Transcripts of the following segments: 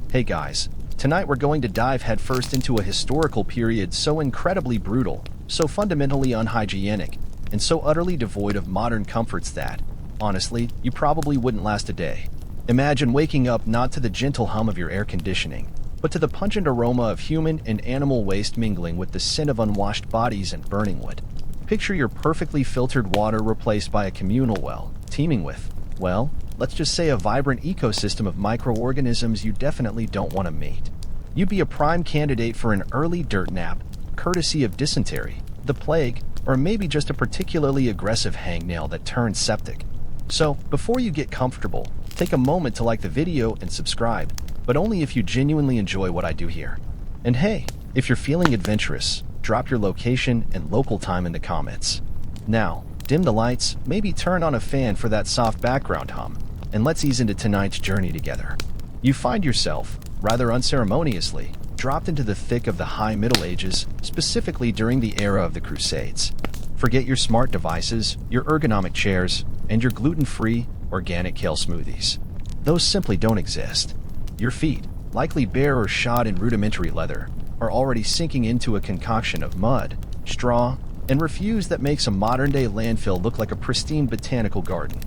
Hey guys, tonight we're going to dive headfirst into a historical period so incredibly brutal, so fundamentally unhygienic, and so utterly devoid of modern comforts that, honestly, you probably wouldn't last a day. Imagine waking up not to the gentle hum of your air conditioning, but to the pungent aroma of human and animal waste mingling with the scent of unwashed bodies and burning wood. Picture your perfectly filtered water replaced by a communal well, teeming with, well, let's just say a vibrant ecosystem of microorganisms you definitely don't want to meet. You'd be a prime candidate for an early dirt nap, courtesy of dysentery, the plague, or maybe just a particularly aggressive hangnail that turns septic. So, before you get comfortable, take a moment to like the video and subscribe, but only if you genuinely enjoy what I do here. And hey, if you're feeling adventurous, drop your location and local time in the comments. Now, dim the lights, maybe turn on a fan for that soft background hum, and let's ease into tonight's journey together. You find yourself, rather unceremoniously, dropped into the thick of the High Middle Ages, specifically during the era of the Crusades. Forget your smart devices, your ergonomic chairs, and your gluten-free, organic kale smoothies. Those simply don't exist. Your feet, likely bare or shod in rudimentary leather, are already sinking into a concoction of mud, straw, and refuse that makes a modern-day landfill look like a pristine botanical garden.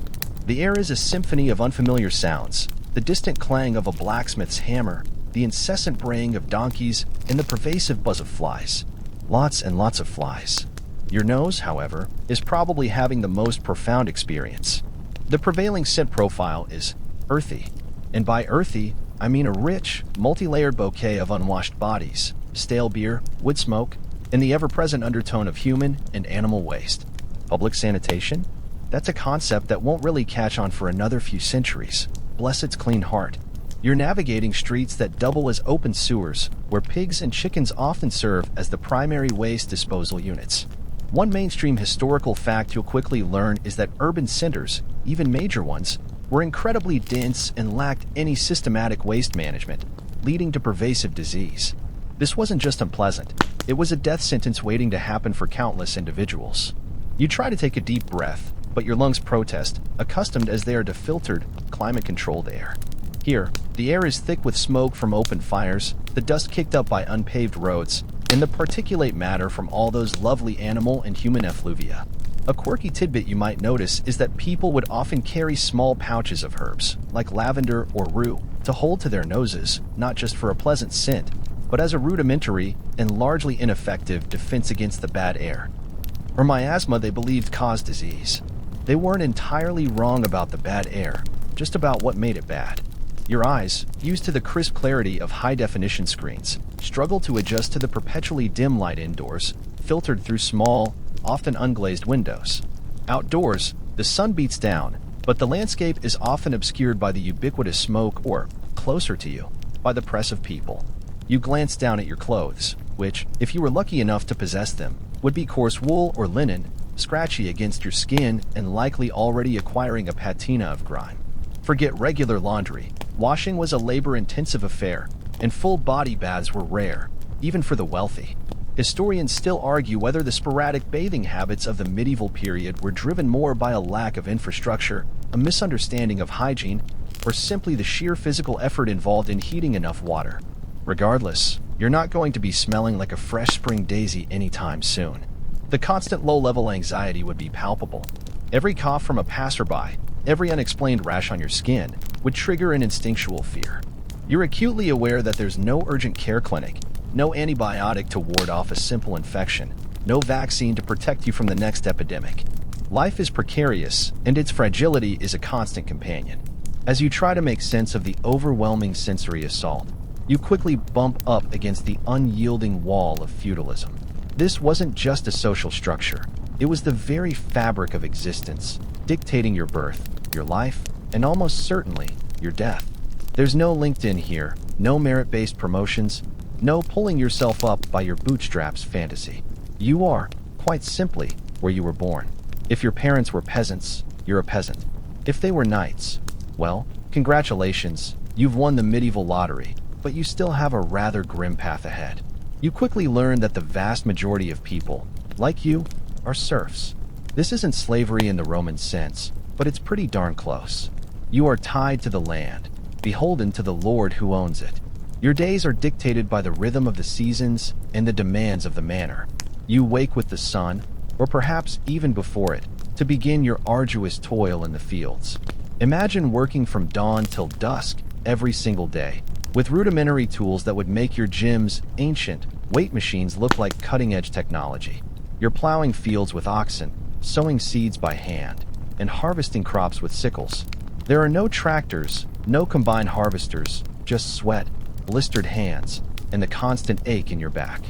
The air is a symphony of unfamiliar sounds, the distant clang of a blacksmith's hammer, the incessant braying of donkeys, and the pervasive buzz of flies. Lots and lots of flies. Your nose, however, is probably having the most profound experience. The prevailing scent profile is earthy, and by earthy, I mean a rich, multi-layered bouquet of unwashed bodies, stale beer, wood smoke, and the ever-present undertone of human and animal waste. Public sanitation? That's a concept that won't really catch on for another few centuries. Bless its clean heart. You're navigating streets that double as open sewers, where pigs and chickens often serve as the primary waste disposal units. One mainstream historical fact you'll quickly learn is that urban centers, even major ones, were incredibly dense and lacked any systematic waste management, leading to pervasive disease. This wasn't just unpleasant, it was a death sentence waiting to happen for countless individuals. You try to take a deep breath, but your lungs protest, accustomed as they are to filtered, climate-controlled air. Here, the air is thick with smoke from open fires, the dust kicked up by unpaved roads, and the particulate matter from all those lovely animal and human effluvia. A quirky tidbit you might notice is that people would often carry small pouches of herbs, like lavender or rue, to hold to their noses, not just for a pleasant scent, but as a rudimentary and largely ineffective defense against the bad air. Or miasma they believed caused disease. They weren't entirely wrong about the bad air, just about what made it bad. Your eyes, used to the crisp clarity of high-definition screens, struggle to adjust to the perpetually dim light indoors, filtered through small, often unglazed windows. Outdoors, the sun beats down, but the landscape is often obscured by the ubiquitous smoke or, closer to you, by the press of people. You glance down at your clothes, which, if you were lucky enough to possess them, would be coarse wool or linen, scratchy against your skin and likely already acquiring a patina of grime. Forget regular laundry. Washing was a labor-intensive affair, and full body baths were rare, even for the wealthy. Historians still argue whether the sporadic bathing habits of the medieval period were driven more by a lack of infrastructure, a misunderstanding of hygiene, or simply the sheer physical effort involved in heating enough water. Regardless, you're not going to be smelling like a fresh spring daisy anytime soon. The constant low-level anxiety would be palpable. Every cough from a passerby, every unexplained rash on your skin, would trigger an instinctual fear. You're acutely aware that there's no urgent care clinic, no antibiotic to ward off a simple infection, no vaccine to protect you from the next epidemic. Life is precarious, and its fragility is a constant companion. As you try to make sense of the overwhelming sensory assault, you quickly bump up against the unyielding wall of feudalism. This wasn't just a social structure, it was the very fabric of existence, dictating your birth, your life, and almost certainly, your death. There's no LinkedIn here, no merit-based promotions, no pulling yourself up by your bootstraps fantasy. You are, quite simply, where you were born. If your parents were peasants, you're a peasant. If they were knights, well, congratulations, you've won the medieval lottery, but you still have a rather grim path ahead. You quickly learn that the vast majority of people, like you, are serfs. This isn't slavery in the Roman sense, but it's pretty darn close. You are tied to the land, beholden to the lord who owns it. Your days are dictated by the rhythm of the seasons and the demands of the manor. You wake with the sun, or perhaps even before it, to begin your arduous toil in the fields. Imagine working from dawn till dusk every single day, with rudimentary tools that would make your gym's ancient weight machines look like cutting-edge technology. You're plowing fields with oxen, sowing seeds by hand, and harvesting crops with sickles. There are no tractors, no combine harvesters, just sweat, blistered hands, and the constant ache in your back.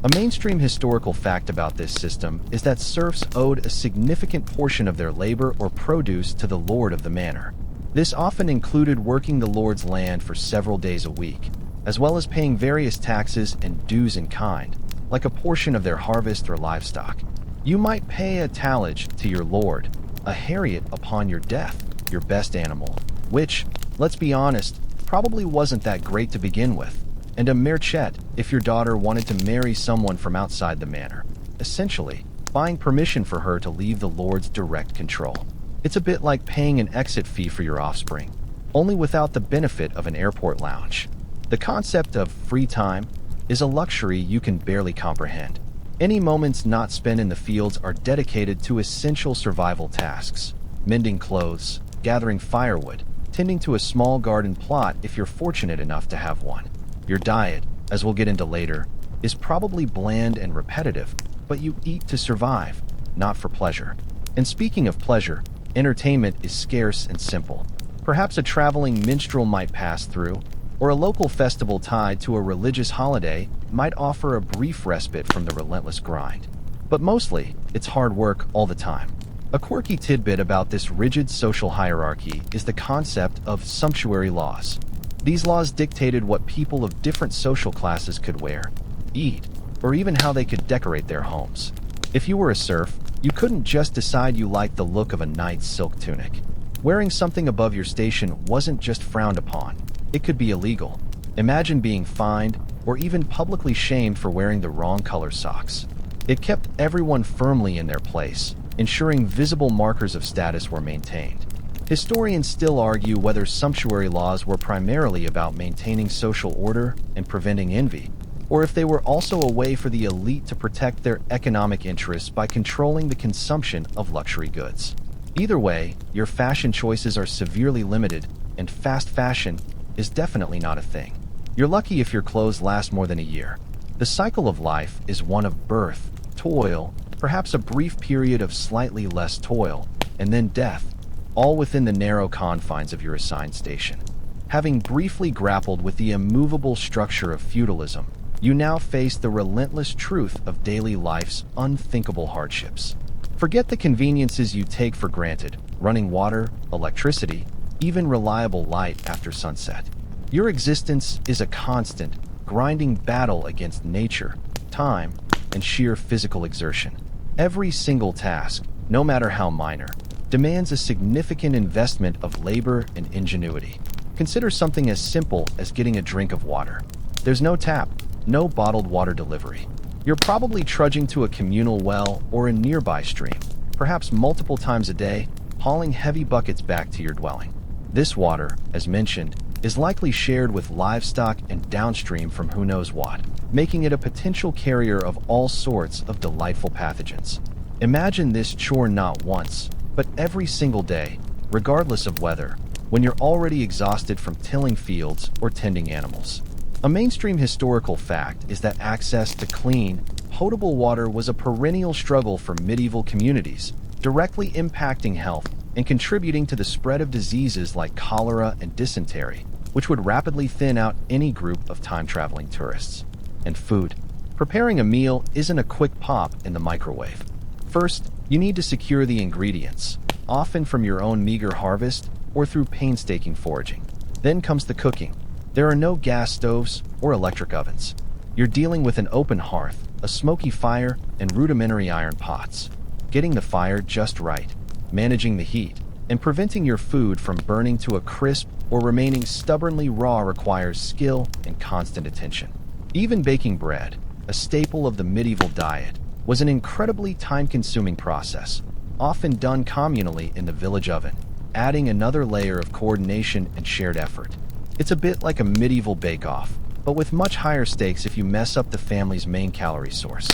A mainstream historical fact about this system is that serfs owed a significant portion of their labor or produce to the lord of the manor. This often included working the lord's land for several days a week, as well as paying various taxes and dues in kind, like a portion of their harvest or livestock. You might pay a tallage to your lord, a harriet upon your death, your best animal, which, let's be honest, probably wasn't that great to begin with, and a merchet if your daughter wanted to marry someone from outside the manor, essentially buying permission for her to leave the lord's direct control. It's a bit like paying an exit fee for your offspring, only without the benefit of an airport lounge. The concept of free time is a luxury you can barely comprehend. Any moments not spent in the fields are dedicated to essential survival tasks: mending clothes, gathering firewood, tending to a small garden plot if you're fortunate enough to have one. Your diet, as we'll get into later, is probably bland and repetitive, but you eat to survive, not for pleasure. And speaking of pleasure, entertainment is scarce and simple. Perhaps a traveling minstrel might pass through, or a local festival tied to a religious holiday might offer a brief respite from the relentless grind. But mostly, it's hard work all the time. A quirky tidbit about this rigid social hierarchy is the concept of sumptuary laws. These laws dictated what people of different social classes could wear, eat, or even how they could decorate their homes. If you were a serf, you couldn't just decide you liked the look of a knight's silk tunic. Wearing something above your station wasn't just frowned upon. It could be illegal. Imagine being fined or even publicly shamed for wearing the wrong color socks. It kept everyone firmly in their place, ensuring visible markers of status were maintained. Historians still argue whether sumptuary laws were primarily about maintaining social order and preventing envy, or if they were also a way for the elite to protect their economic interests by controlling the consumption of luxury goods. Either way, your fashion choices are severely limited, and fast fashion is definitely not a thing. You're lucky if your clothes last more than a year. The cycle of life is one of birth, toil, perhaps a brief period of slightly less toil, and then death, all within the narrow confines of your assigned station. Having briefly grappled with the immovable structure of feudalism, you now face the relentless truth of daily life's unthinkable hardships. Forget the conveniences you take for granted: running water, electricity, even reliable light after sunset. Your existence is a constant, grinding battle against nature, time, and sheer physical exertion. Every single task, no matter how minor, demands a significant investment of labor and ingenuity. Consider something as simple as getting a drink of water. There's no tap, no bottled water delivery. You're probably trudging to a communal well or a nearby stream, perhaps multiple times a day, hauling heavy buckets back to your dwelling. This water, as mentioned, is likely shared with livestock and downstream from who knows what, making it a potential carrier of all sorts of delightful pathogens. Imagine this chore not once, but every single day, regardless of weather, when you're already exhausted from tilling fields or tending animals. A mainstream historical fact is that access to clean, potable water was a perennial struggle for medieval communities, directly impacting health and contributing to the spread of diseases like cholera and dysentery, which would rapidly thin out any group of time-traveling tourists. And food. Preparing a meal isn't a quick pop in the microwave. First, you need to secure the ingredients, often from your own meager harvest or through painstaking foraging. Then comes the cooking. There are no gas stoves or electric ovens. You're dealing with an open hearth, a smoky fire, and rudimentary iron pots. Getting the fire just right, managing the heat, and preventing your food from burning to a crisp or remaining stubbornly raw requires skill and constant attention. Even baking bread, a staple of the medieval diet, was an incredibly time-consuming process, often done communally in the village oven, adding another layer of coordination and shared effort. It's a bit like a medieval bake-off, but with much higher stakes if you mess up the family's main calorie source.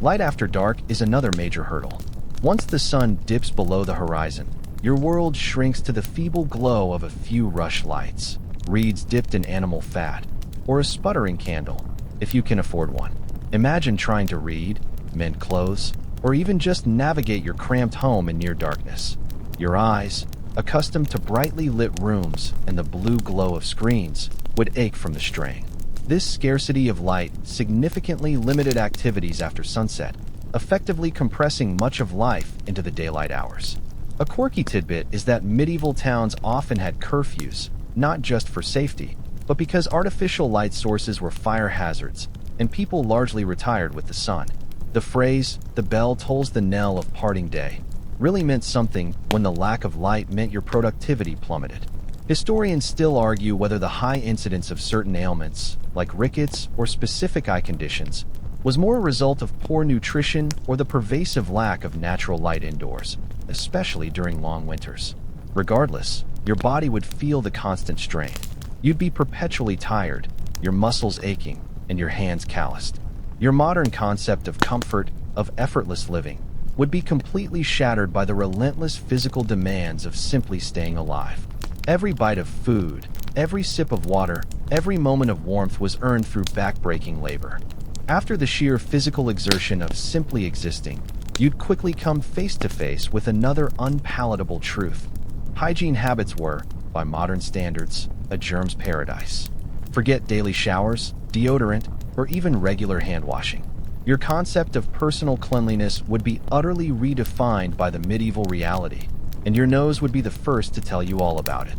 Light after dark is another major hurdle. Once the sun dips below the horizon, your world shrinks to the feeble glow of a few rush lights, reeds dipped in animal fat, or a sputtering candle, if you can afford one. Imagine trying to read, mend clothes, or even just navigate your cramped home in near darkness. Your eyes, accustomed to brightly lit rooms and the blue glow of screens, would ache from the strain. This scarcity of light significantly limited activities after sunset, effectively compressing much of life into the daylight hours. A quirky tidbit is that medieval towns often had curfews, not just for safety, but because artificial light sources were fire hazards, and people largely retired with the sun. The phrase, "the bell tolls the knell of parting day," really meant something when the lack of light meant your productivity plummeted. Historians still argue whether the high incidence of certain ailments, like rickets or specific eye conditions, was more a result of poor nutrition or the pervasive lack of natural light indoors, especially during long winters. Regardless, your body would feel the constant strain. You'd be perpetually tired, your muscles aching, and your hands calloused. Your modern concept of comfort, of effortless living, would be completely shattered by the relentless physical demands of simply staying alive. Every bite of food, every sip of water, every moment of warmth was earned through back-breaking labor. After the sheer physical exertion of simply existing, you'd quickly come face to face with another unpalatable truth. Hygiene habits were, by modern standards, a germ's paradise. Forget daily showers, deodorant, or even regular hand washing. Your concept of personal cleanliness would be utterly redefined by the medieval reality, and your nose would be the first to tell you all about it.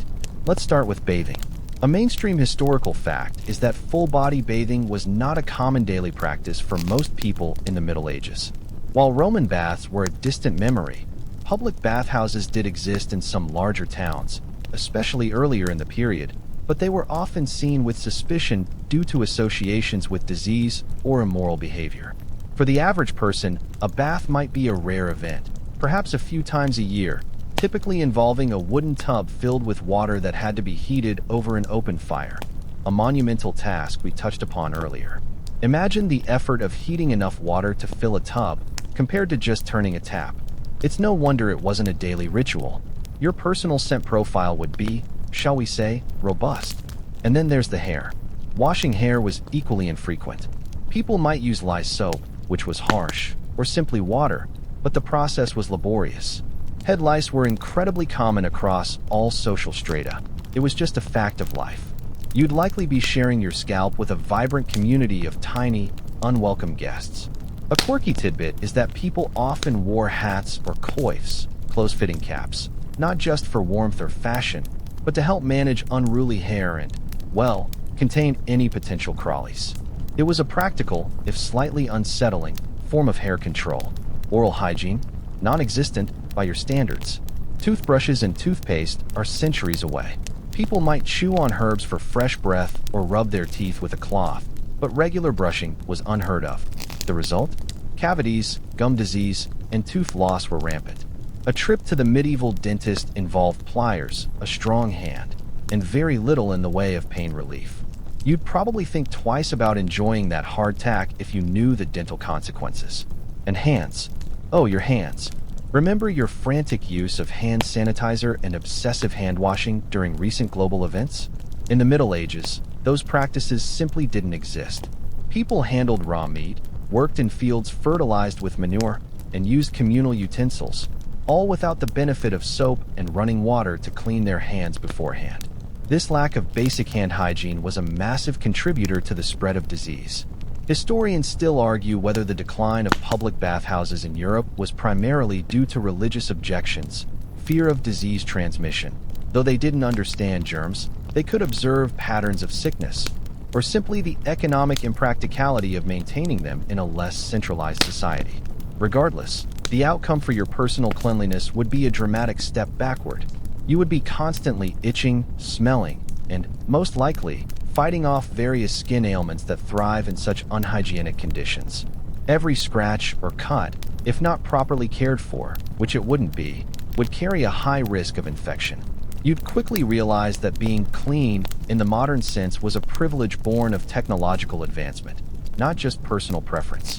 Let's start with bathing. A mainstream historical fact is that full-body bathing was not a common daily practice for most people in the Middle Ages. While Roman baths were a distant memory, public bathhouses did exist in some larger towns, especially earlier in the period, but they were often seen with suspicion due to associations with disease or immoral behavior. For the average person, a bath might be a rare event, perhaps a few times a year, typically involving a wooden tub filled with water that had to be heated over an open fire, a monumental task we touched upon earlier. Imagine the effort of heating enough water to fill a tub compared to just turning a tap. It's no wonder it wasn't a daily ritual. Your personal scent profile would be, shall we say, robust. And then there's the hair. Washing hair was equally infrequent. People might use lye soap, which was harsh, or simply water, but the process was laborious. Head lice were incredibly common across all social strata. It was just a fact of life. You'd likely be sharing your scalp with a vibrant community of tiny, unwelcome guests. A quirky tidbit is that people often wore hats or coifs, close-fitting caps, not just for warmth or fashion, but to help manage unruly hair and, well, contain any potential crawlies. It was a practical, if slightly unsettling, form of hair control. Oral hygiene, non-existent by your standards. Toothbrushes and toothpaste are centuries away. People might chew on herbs for fresh breath or rub their teeth with a cloth, but regular brushing was unheard of. The result? Cavities, gum disease, and tooth loss were rampant. A trip to the medieval dentist involved pliers, a strong hand, and very little in the way of pain relief. You'd probably think twice about enjoying that hardtack if you knew the dental consequences. And hands. Oh, your hands. Remember your frantic use of hand sanitizer and obsessive hand washing during recent global events? In the Middle Ages, those practices simply didn't exist. People handled raw meat, worked in fields fertilized with manure, and used communal utensils, all without the benefit of soap and running water to clean their hands beforehand. This lack of basic hand hygiene was a massive contributor to the spread of disease. Historians still argue whether the decline of public bathhouses in Europe was primarily due to religious objections, fear of disease transmission. Though they didn't understand germs, they could observe patterns of sickness, or simply the economic impracticality of maintaining them in a less centralized society. Regardless, the outcome for your personal cleanliness would be a dramatic step backward. You would be constantly itching, smelling, and, most likely, fighting off various skin ailments that thrive in such unhygienic conditions. Every scratch or cut, if not properly cared for, which it wouldn't be, would carry a high risk of infection. you'd quickly realize that being clean, in the modern sense, was a privilege born of technological advancement, not just personal preference.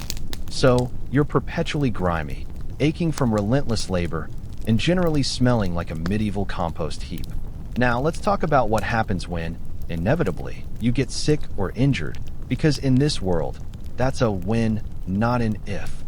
So, you're perpetually grimy, aching from relentless labor, and generally smelling like a medieval compost heap. Now, let's talk about what happens when, inevitably, you get sick or injured, because in this world, that's a when, not an if.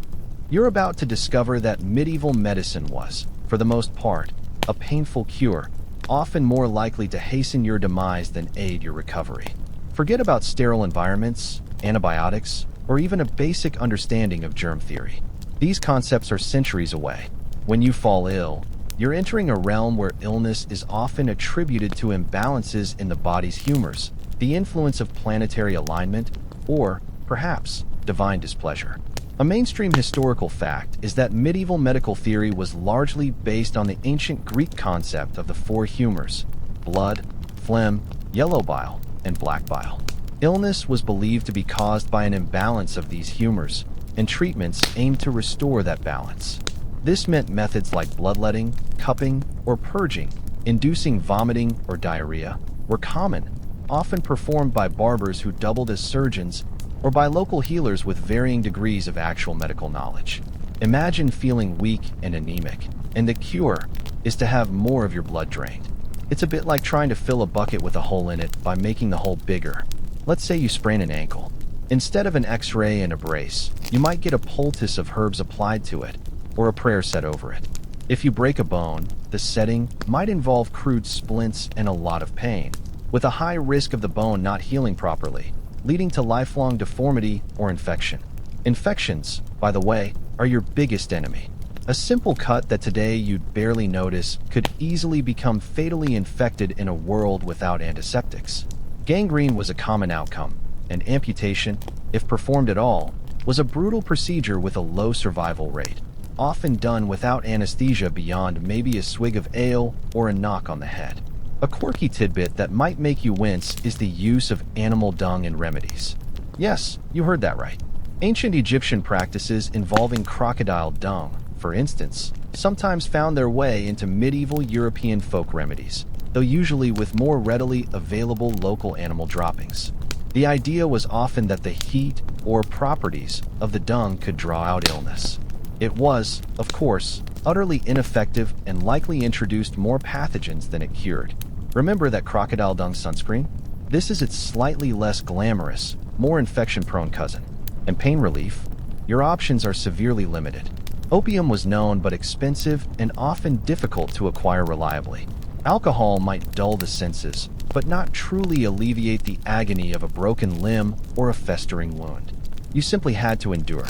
You're about to discover that medieval medicine was, for the most part, a painful cure, often more likely to hasten your demise than aid your recovery. Forget about sterile environments, antibiotics, or even a basic understanding of germ theory. These concepts are centuries away. When you fall ill, you're entering a realm where illness is often attributed to imbalances in the body's humors, the influence of planetary alignment, or, perhaps, divine displeasure. A mainstream historical fact is that medieval medical theory was largely based on the ancient Greek concept of the four humors: blood, phlegm, yellow bile, and black bile. Illness was believed to be caused by an imbalance of these humors, and treatments aimed to restore that balance. This meant methods like bloodletting, cupping, or purging, inducing vomiting or diarrhea, were common, often performed by barbers who doubled as surgeons, or by local healers with varying degrees of actual medical knowledge. Imagine feeling weak and anemic, and the cure is to have more of your blood drained. It's a bit like trying to fill a bucket with a hole in it by making the hole bigger. Let's say you sprain an ankle. Instead of an x-ray and a brace, you might get a poultice of herbs applied to it, or a prayer said over it. If you break a bone, the setting might involve crude splints and a lot of pain, with a high risk of the bone not healing properly, leading to lifelong deformity or infection. Infections, by the way, are your biggest enemy. A simple cut that today you'd barely notice could easily become fatally infected in a world without antiseptics. Gangrene was a common outcome, and amputation, if performed at all, was a brutal procedure with a low survival rate, often done without anesthesia beyond maybe a swig of ale or a knock on the head. A quirky tidbit that might make you wince is the use of animal dung in remedies. Yes, you heard that right. Ancient Egyptian practices involving crocodile dung, for instance, sometimes found their way into medieval European folk remedies, though usually with more readily available local animal droppings. The idea was often that the heat or properties of the dung could draw out illness. It was, of course, utterly ineffective and likely introduced more pathogens than it cured. Remember that crocodile dung sunscreen? This is its slightly less glamorous, more infection-prone cousin. And pain relief? Your options are severely limited. Opium was known but expensive and often difficult to acquire reliably. Alcohol might dull the senses, but not truly alleviate the agony of a broken limb or a festering wound. You simply had to endure.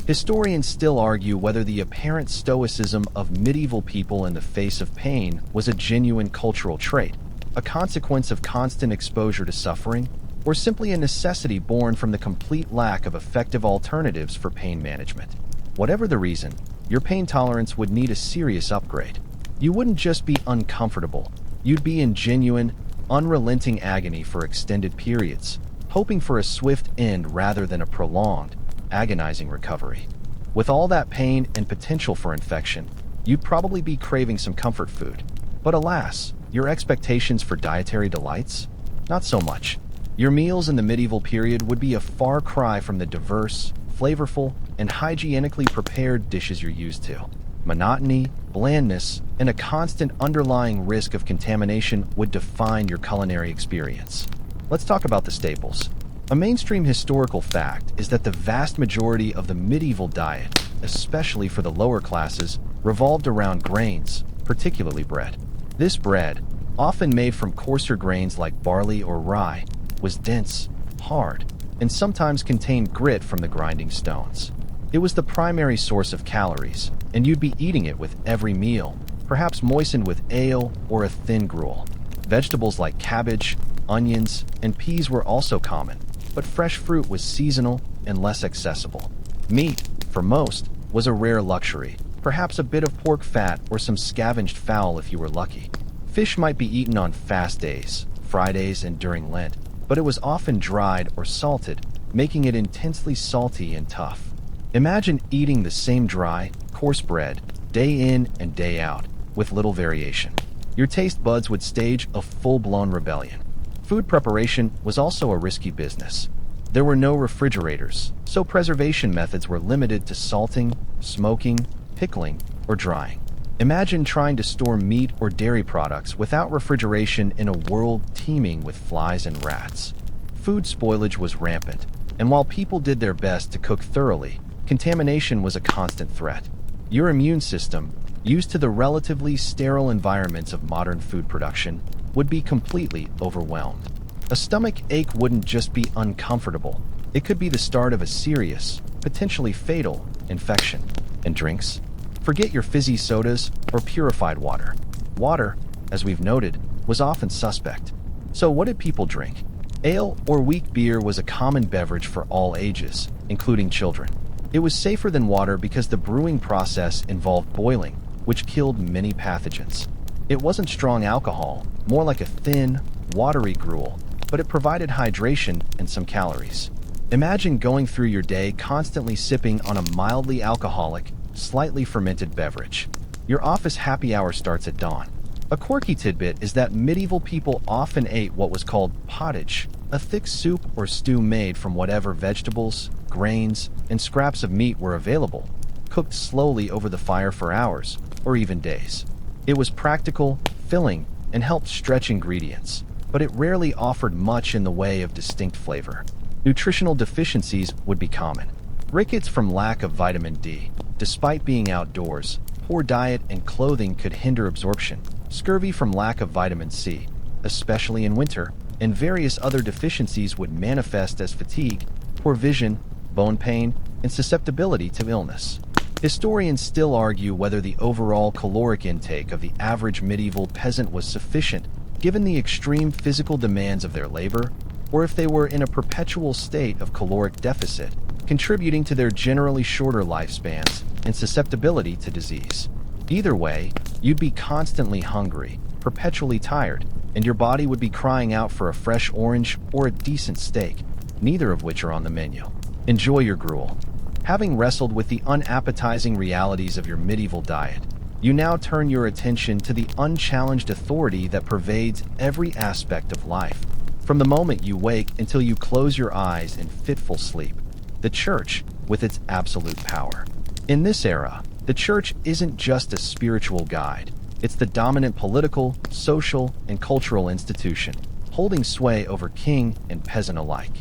Historians still argue whether the apparent stoicism of medieval people in the face of pain was a genuine cultural trait, a consequence of constant exposure to suffering, or simply a necessity born from the complete lack of effective alternatives for pain management. Whatever the reason, your pain tolerance would need a serious upgrade. You wouldn't just be uncomfortable, you'd be in genuine, unrelenting agony for extended periods, hoping for a swift end rather than a prolonged, agonizing recovery. With all that pain and potential for infection, you'd probably be craving some comfort food. But alas, your expectations for dietary delights? Not so much. Your meals in the medieval period would be a far cry from the diverse, flavorful, and hygienically prepared dishes you're used to. Monotony, blandness, and a constant underlying risk of contamination would define your culinary experience. Let's talk about the staples. A mainstream historical fact is that the vast majority of the medieval diet, especially for the lower classes, revolved around grains, particularly bread. This bread, often made from coarser grains like barley or rye, was dense, hard, and sometimes contained grit from the grinding stones. It was the primary source of calories, and you'd be eating it with every meal, perhaps moistened with ale or a thin gruel. Vegetables like cabbage, onions, and peas were also common, but fresh fruit was seasonal and less accessible. Meat, for most, was a rare luxury, perhaps a bit of pork fat or some scavenged fowl if you were lucky. Fish might be eaten on fast days, Fridays, and during Lent, but it was often dried or salted, making it intensely salty and tough. Imagine eating the same dry, coarse bread, day in and day out, with little variation. Your taste buds would stage a full-blown rebellion. Food preparation was also a risky business. There were no refrigerators, so preservation methods were limited to salting, smoking, pickling, or drying. Imagine trying to store meat or dairy products without refrigeration in a world teeming with flies and rats. Food spoilage was rampant, and while people did their best to cook thoroughly, contamination was a constant threat. Your immune system, used to the relatively sterile environments of modern food production, would be completely overwhelmed. A stomach ache wouldn't just be uncomfortable, it could be the start of a serious, potentially fatal, infection. And drinks? Forget your fizzy sodas or purified water. Water, as we've noted, was often suspect. So what did people drink? Ale or weak beer was a common beverage for all ages, including children. It was safer than water because the brewing process involved boiling, which killed many pathogens. It wasn't strong alcohol, more like a thin, watery gruel, but it provided hydration and some calories. Imagine going through your day constantly sipping on a mildly alcoholic, slightly fermented beverage. Your office happy hour starts at dawn. A quirky tidbit is that medieval people often ate what was called pottage, a thick soup or stew made from whatever vegetables, grains, and scraps of meat were available, cooked slowly over the fire for hours, or even days. It was practical, filling, and helped stretch ingredients, but it rarely offered much in the way of distinct flavor. Nutritional deficiencies would be common. Rickets from lack of vitamin D. Despite being outdoors, poor diet and clothing could hinder absorption. Scurvy from lack of vitamin C, especially in winter, and various other deficiencies would manifest as fatigue, poor vision, bone pain, and susceptibility to illness. Historians still argue whether the overall caloric intake of the average medieval peasant was sufficient given the extreme physical demands of their labor, or if they were in a perpetual state of caloric deficit, contributing to their generally shorter lifespans and susceptibility to disease. Either way, you'd be constantly hungry, perpetually tired, and your body would be crying out for a fresh orange or a decent steak, neither of which are on the menu. Enjoy your gruel. Having wrestled with the unappetizing realities of your medieval diet, you now turn your attention to the unchallenged authority that pervades every aspect of life. From the moment you wake until you close your eyes in fitful sleep, the church, with its absolute power. In this era, the church isn't just a spiritual guide. It's the dominant political, social, and cultural institution, holding sway over king and peasant alike.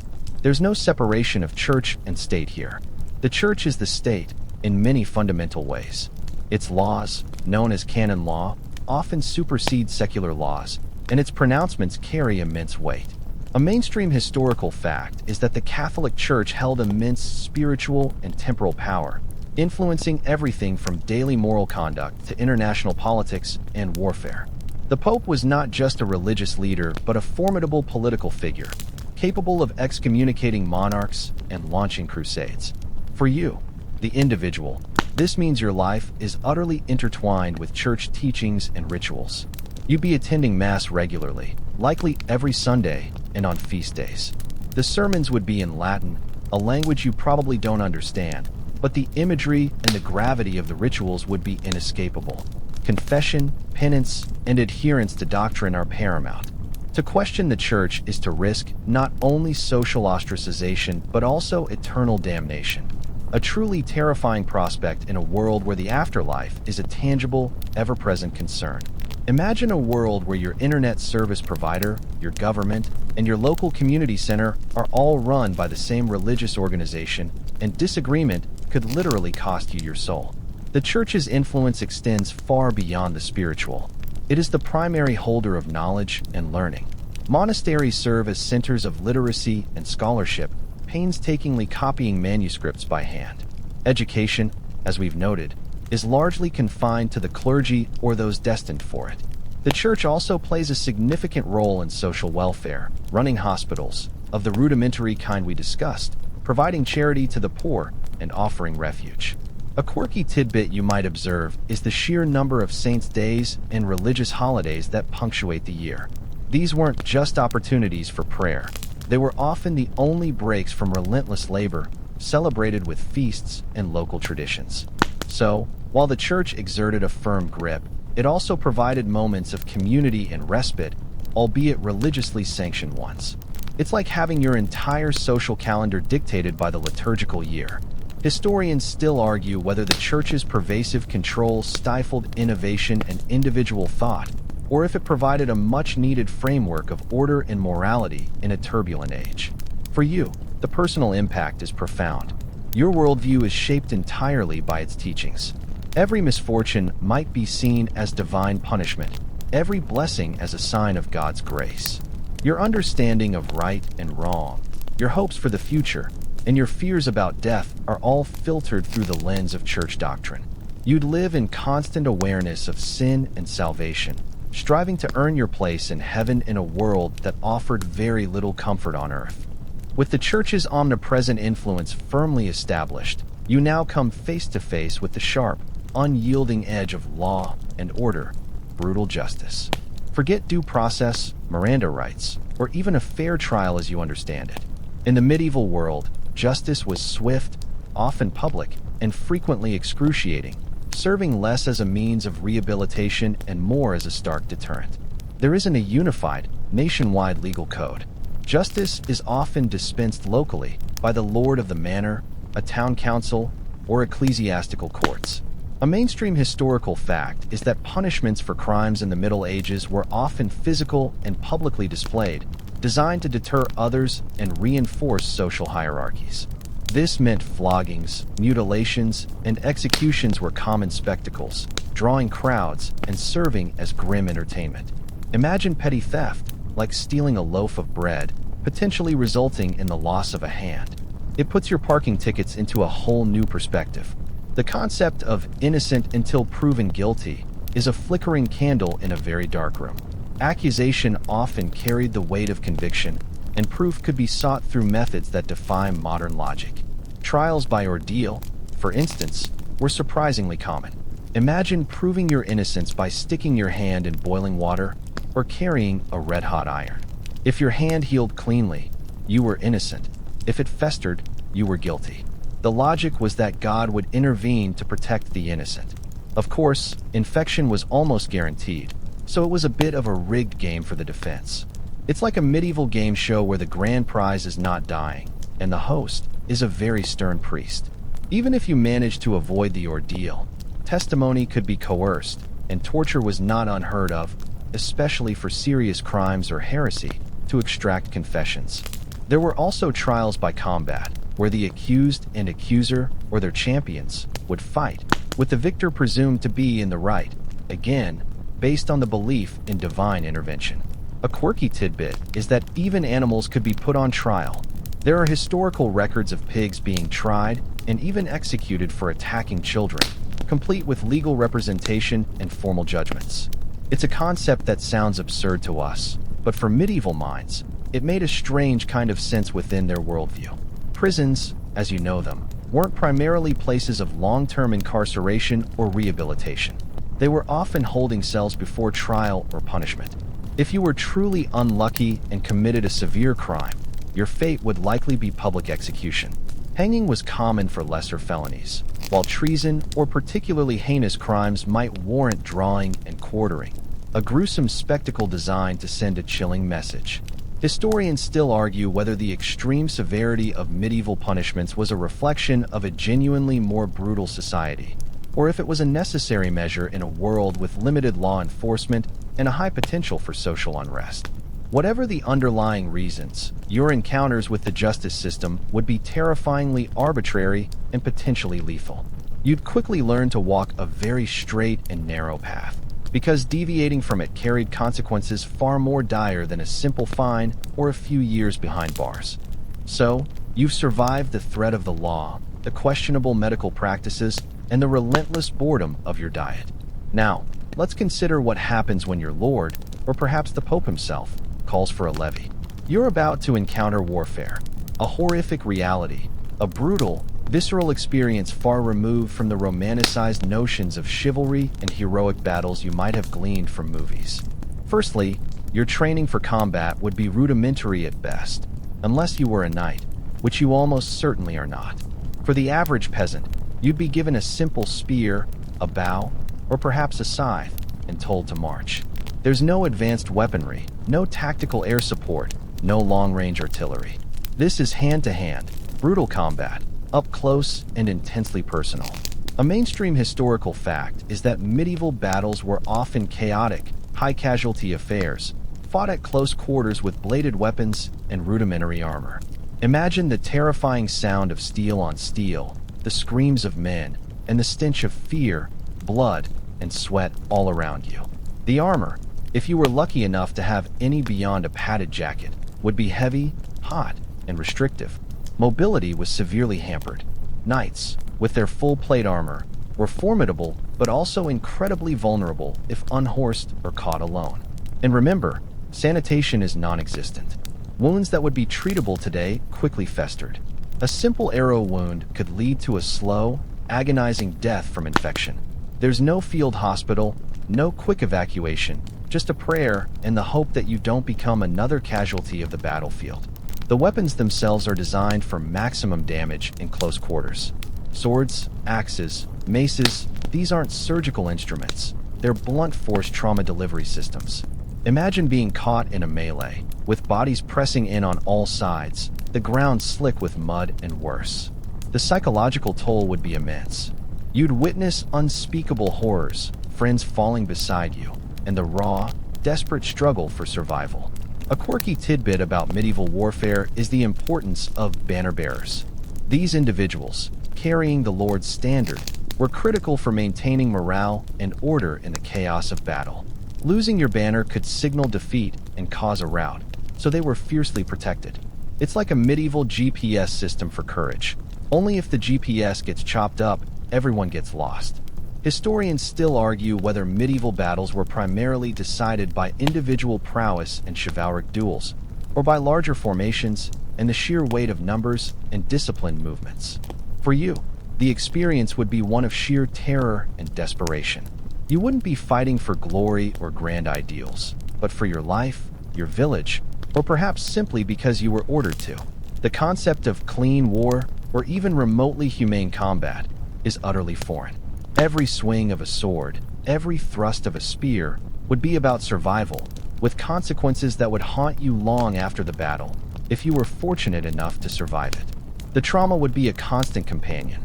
There's no separation of church and state here. The church is the state in many fundamental ways. Its laws, known as canon law, often supersede secular laws, and its pronouncements carry immense weight. A mainstream historical fact is that the Catholic Church held immense spiritual and temporal power, influencing everything from daily moral conduct to international politics and warfare. The Pope was not just a religious leader, but a formidable political figure, capable of excommunicating monarchs and launching crusades. For you, the individual, this means your life is utterly intertwined with church teachings and rituals. You'd be attending Mass regularly, likely every Sunday and on feast days. The sermons would be in Latin, a language you probably don't understand, but the imagery and the gravity of the rituals would be inescapable. Confession, penance, and adherence to doctrine are paramount. To question the church is to risk not only social ostracization, but also eternal damnation. A truly terrifying prospect in a world where the afterlife is a tangible, ever-present concern. Imagine a world where your internet service provider, your government, and your local community center are all run by the same religious organization, and disagreement could literally cost you your soul. The church's influence extends far beyond the spiritual. It is the primary holder of knowledge and learning. Monasteries serve as centers of literacy and scholarship, painstakingly copying manuscripts by hand. Education, as we've noted, is largely confined to the clergy or those destined for it. The church also plays a significant role in social welfare, running hospitals, of the rudimentary kind we discussed, providing charity to the poor, and offering refuge. A quirky tidbit you might observe is the sheer number of saints' days and religious holidays that punctuate the year. These weren't just opportunities for prayer. They were often the only breaks from relentless labor, celebrated with feasts and local traditions. So, while the church exerted a firm grip, It also provided moments of community and respite, albeit religiously sanctioned ones. It's like having your entire social calendar dictated by the liturgical year. Historians still argue whether the church's pervasive control stifled innovation and individual thought, or if it provided a much-needed framework of order and morality in a turbulent age. For you, the personal impact is profound. Your worldview is shaped entirely by its teachings. Every misfortune might be seen as divine punishment, every blessing as a sign of God's grace. Your understanding of right and wrong, your hopes for the future, and your fears about death are all filtered through the lens of church doctrine. You'd live in constant awareness of sin and salvation, striving to earn your place in heaven in a world that offered very little comfort on earth. With the church's omnipresent influence firmly established, you now come face to face with the sharp, unyielding edge of law and order, brutal justice. Forget due process, Miranda rights, or even a fair trial as you understand it. In the medieval world, justice was swift, often public, and frequently excruciating, serving less as a means of rehabilitation and more as a stark deterrent. There isn't a unified, nationwide legal code. Justice is often dispensed locally by the lord of the manor, a town council, or ecclesiastical courts. A mainstream historical fact is that punishments for crimes in the Middle Ages were often physical and publicly displayed, designed to deter others and reinforce social hierarchies. This meant floggings, mutilations, and executions were common spectacles, drawing crowds and serving as grim entertainment. Imagine petty theft, like stealing a loaf of bread, potentially resulting in the loss of a hand. It puts your parking tickets into a whole new perspective. The concept of innocent until proven guilty is a flickering candle in a very dark room. Accusation often carried the weight of conviction, and proof could be sought through methods that defy modern logic. Trials by ordeal, for instance, were surprisingly common. Imagine proving your innocence by sticking your hand in boiling water or carrying a red-hot iron. If your hand healed cleanly, you were innocent. If it festered, you were guilty. The logic was that God would intervene to protect the innocent. Of course, infection was almost guaranteed, so it was a bit of a rigged game for the defense. It's like a medieval game show where the grand prize is not dying, and the host is a very stern priest. Even if you managed to avoid the ordeal, testimony could be coerced, and torture was not unheard of, especially for serious crimes or heresy, to extract confessions. There were also trials by combat, where the accused and accuser, or their champions, would fight, with the victor presumed to be in the right, again, based on the belief in divine intervention. A quirky tidbit is that even animals could be put on trial. There are historical records of pigs being tried and even executed for attacking children, complete with legal representation and formal judgments. It's a concept that sounds absurd to us, but for medieval minds, it made a strange kind of sense within their worldview. Prisons, as you know them, weren't primarily places of long-term incarceration or rehabilitation. They were often holding cells before trial or punishment. If you were truly unlucky and committed a severe crime, your fate would likely be public execution. Hanging was common for lesser felonies, while treason or particularly heinous crimes might warrant drawing and quartering, a gruesome spectacle designed to send a chilling message. Historians still argue whether the extreme severity of medieval punishments was a reflection of a genuinely more brutal society, or if it was a necessary measure in a world with limited law enforcement and a high potential for social unrest. Whatever the underlying reasons, your encounters with the justice system would be terrifyingly arbitrary and potentially lethal. You'd quickly learn to walk a very straight and narrow path, because deviating from it carried consequences far more dire than a simple fine or a few years behind bars. So, you've survived the threat of the law, the questionable medical practices, and the relentless boredom of your diet. Now, let's consider what happens when your Lord, or perhaps the Pope himself, calls for a levy. You're about to encounter warfare, a horrific reality, a brutal, visceral experience far removed from the romanticized notions of chivalry and heroic battles you might have gleaned from movies. Firstly, your training for combat would be rudimentary at best, unless you were a knight, which you almost certainly are not. For the average peasant, you'd be given a simple spear, a bow, or perhaps a scythe, and told to march. There's no advanced weaponry, no tactical air support, no long-range artillery. This is hand-to-hand, brutal combat, up close and intensely personal. A mainstream historical fact is that medieval battles were often chaotic, high-casualty affairs, fought at close quarters with bladed weapons and rudimentary armor. Imagine the terrifying sound of steel on steel, the screams of men, and the stench of fear, blood, and sweat all around you. The armor, if you were lucky enough to have any beyond a padded jacket, would be heavy, hot, and restrictive. Mobility was severely hampered. Knights, with their full plate armor, were formidable but also incredibly vulnerable if unhorsed or caught alone. And remember, sanitation is non-existent. Wounds that would be treatable today quickly festered. A simple arrow wound could lead to a slow, agonizing death from infection. There's no field hospital, no quick evacuation, just a prayer and the hope that you don't become another casualty of the battlefield. The weapons themselves are designed for maximum damage in close quarters. Swords, axes, maces, these aren't surgical instruments. They're blunt force trauma delivery systems. Imagine being caught in a melee, with bodies pressing in on all sides, the ground slick with mud and worse. The psychological toll would be immense. You'd witness unspeakable horrors, friends falling beside you, and the raw, desperate struggle for survival. A quirky tidbit about medieval warfare is the importance of banner bearers. These individuals, carrying the Lord's standard, were critical for maintaining morale and order in the chaos of battle. Losing your banner could signal defeat and cause a rout, so they were fiercely protected. It's like a medieval GPS system for courage. Only if the GPS gets chopped up, everyone gets lost. Historians still argue whether medieval battles were primarily decided by individual prowess and chivalric duels, or by larger formations and the sheer weight of numbers and disciplined movements. For you, the experience would be one of sheer terror and desperation. You wouldn't be fighting for glory or grand ideals, but for your life, your village, or perhaps simply because you were ordered to. The concept of clean war, or even remotely humane combat, is utterly foreign. Every swing of a sword, every thrust of a spear would be about survival, with consequences that would haunt you long after the battle, if you were fortunate enough to survive it. The trauma would be a constant companion.